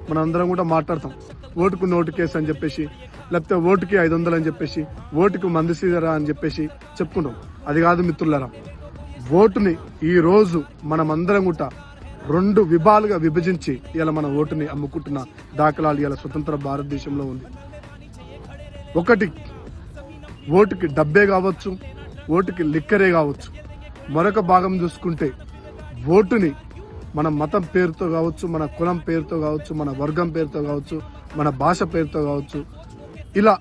మనం అందరం కూడా మాట్లాడతాం, ఓటుకు నోటు కేసు అని చెప్పేసి, లేకపోతే ఓటుకి 500 అని చెప్పేసి, ఓటుకు మంది సీజరా అని చెప్పేసి చెప్పుకుంటాం. అది కాదు మిత్రులారా, ఓటుని ఈ రోజు మనమందరం కూడా 2 విభాగాలుగా విభజించి ఇలా మన ఓటుని అమ్ముకుంటున్న దాఖలాలు ఇలా స్వతంత్ర భారతదేశంలో ఉంది. ఒకటి ఓటుకి డబ్బే కావచ్చు, ఓటుకి లిక్కరే కావచ్చు. మరొక భాగం చూసుకుంటే ఓటుని మన మతం పేరుతో కావచ్చు, మన కులం పేరుతో కావచ్చు, మన వర్గం పేరుతో కావచ్చు, మన భాష పేరుతో కావచ్చు, ఇలా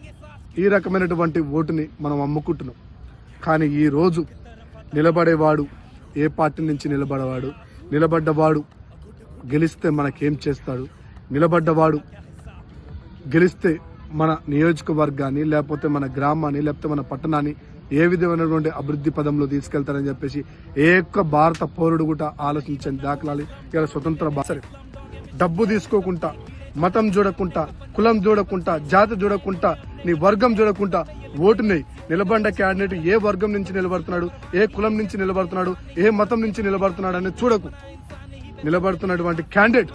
ఈ రకమైనటువంటి ఓటుని మనం అమ్ముకుంటున్నాం. కానీ ఈ రోజు నిలబడేవాడు ఏ పార్టీ నుంచి నిలబడ్డవాడు గెలిస్తే మనకేం చేస్తాడు, నిలబడ్డవాడు గెలిస్తే మన నియోజకవర్గాన్ని లేకపోతే మన గ్రామాన్ని లేకపోతే మన పట్టణాన్ని ఏ విధమైనటువంటి అభివృద్ధి పదంలో తీసుకెళ్తారని చెప్పేసి ఏ ఒక్క భారత పౌరుడు కూడా ఆలోచించని దాఖలాలు ఇలా స్వతంత్ర సరే డబ్బు తీసుకోకుండా, మతం చూడకుండా, కులం చూడకుండా, జాతి చూడకుండా, నీ వర్గం చూడకుండా ఓటుని నిలబడ్డ క్యాండిడేట్ ఏ వర్గం నుంచి నిలబడుతున్నాడు, ఏ కులం నుంచి నిలబడుతున్నాడు, ఏ మతం నుంచి నిలబడుతున్నాడు అనేది చూడకు. నిలబడుతున్నటువంటి క్యాండిడేట్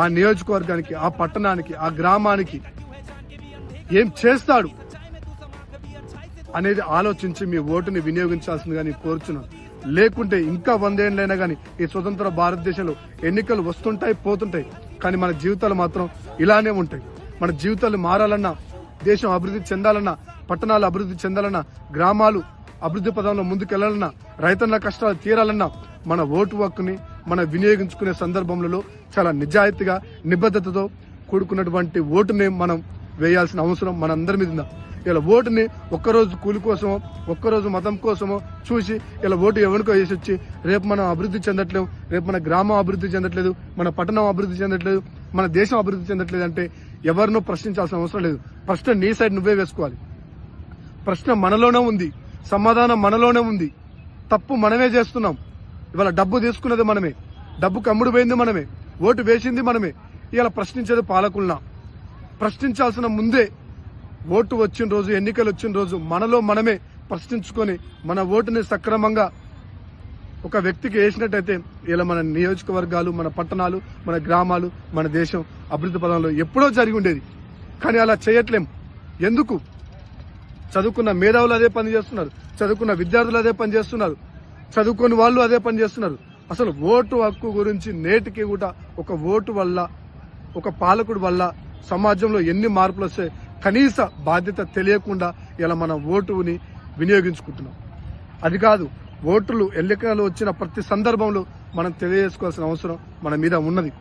ఆ నియోజకవర్గానికి, ఆ పట్టణానికి, ఆ గ్రామానికి ఏం చేస్తాడు అనేది ఆలోచించి మీ ఓటుని వినియోగించాల్సిందిగా నేను కోరుచున్నాను. లేకుంటే ఇంకా 100 ఏళ్ళైనా కానీ ఈ స్వతంత్ర భారతదేశంలో ఎన్నికలు వస్తుంటాయి, పోతుంటాయి, కానీ మన జీవితాలు మాత్రం ఇలానే ఉంటాయి. మన జీవితాలు మారాలన్నా, దేశం అభివృద్ధి చెందాలన్నా, పట్టణాలు అభివృద్ధి చెందాలన్నా, గ్రామాలు అభివృద్ధి పదంలో ముందుకెళ్లాలన్నా, రైతన్న కష్టాలు తీరాలన్నా మన ఓటు హక్కుని మనం వినియోగించుకునే సందర్భంలో చాలా నిజాయితీగా, నిబద్ధతతో కూడుకున్నటువంటి ఓటుని మనం వేయాల్సిన అవసరం మనందరి మీద ఉందా. ఇలా ఓటుని ఒక్కరోజు కూలి కోసమో, ఒక్కరోజు మతం కోసమో చూసి ఇలా ఓటు ఎవరికో వేసి వచ్చి రేపు మనం అభివృద్ధి చెందట్లేదు, రేపు మన గ్రామం అభివృద్ధి చెందట్లేదు, మన పట్టణం అభివృద్ధి చెందట్లేదు, మన దేశం అభివృద్ధి చెందట్లేదు అంటే ఎవరినో ప్రశ్నించాల్సిన అవసరం లేదు. ప్రశ్న నీ సైడ్ నువ్వే వేసుకోవాలి. ప్రశ్న మనలోనే ఉంది, సమాధానం మనలోనే ఉంది. తప్పు మనమే చేస్తున్నాం. ఇవాళ డబ్బు తీసుకున్నది మనమే, డబ్బుకు అమ్ముడు పోయింది మనమే, ఓటు వేసింది మనమే. ఇవాళ ప్రశ్నించేది పాలకులనా? ప్రశ్నించాల్సిన ముందే ఓటు వచ్చిన రోజు, ఎన్నికలు వచ్చిన రోజు మనలో మనమే ప్రశ్నించుకొని మన ఓటుని సక్రమంగా ఒక వ్యక్తికి వేసినట్టయితే ఇలా మన నియోజకవర్గాలు, మన పట్టణాలు, మన గ్రామాలు, మన దేశం అభివృద్ధి పదంలో ఎప్పుడో జరిగి ఉండేది. కానీ అలా చేయట్లేం. ఎందుకు? చదువుకున్న మేధావులు అదే పని చేస్తున్నారు, చదువుకున్న విద్యార్థులు అదే పని చేస్తున్నారు, చదువుకొని వాళ్ళు అదే పని చేస్తున్నారు. అసలు ఓటు హక్కు గురించి నేటికి కూడా ఒక ఓటు వల్ల, ఒక పాలకుడు వల్ల సమాజంలో ఎన్ని మార్పులు వస్తాయి కనీస బాధ్యత తెలియకుండా ఇలా మన ఓటుని వినియోగించుకుంటున్నాం. అది కాదు, ఓటులు ఎన్నికలు వచ్చిన ప్రతి సందర్భంలో మనం తెలియజేసుకోవాల్సిన అవసరం మన మీద ఉన్నది.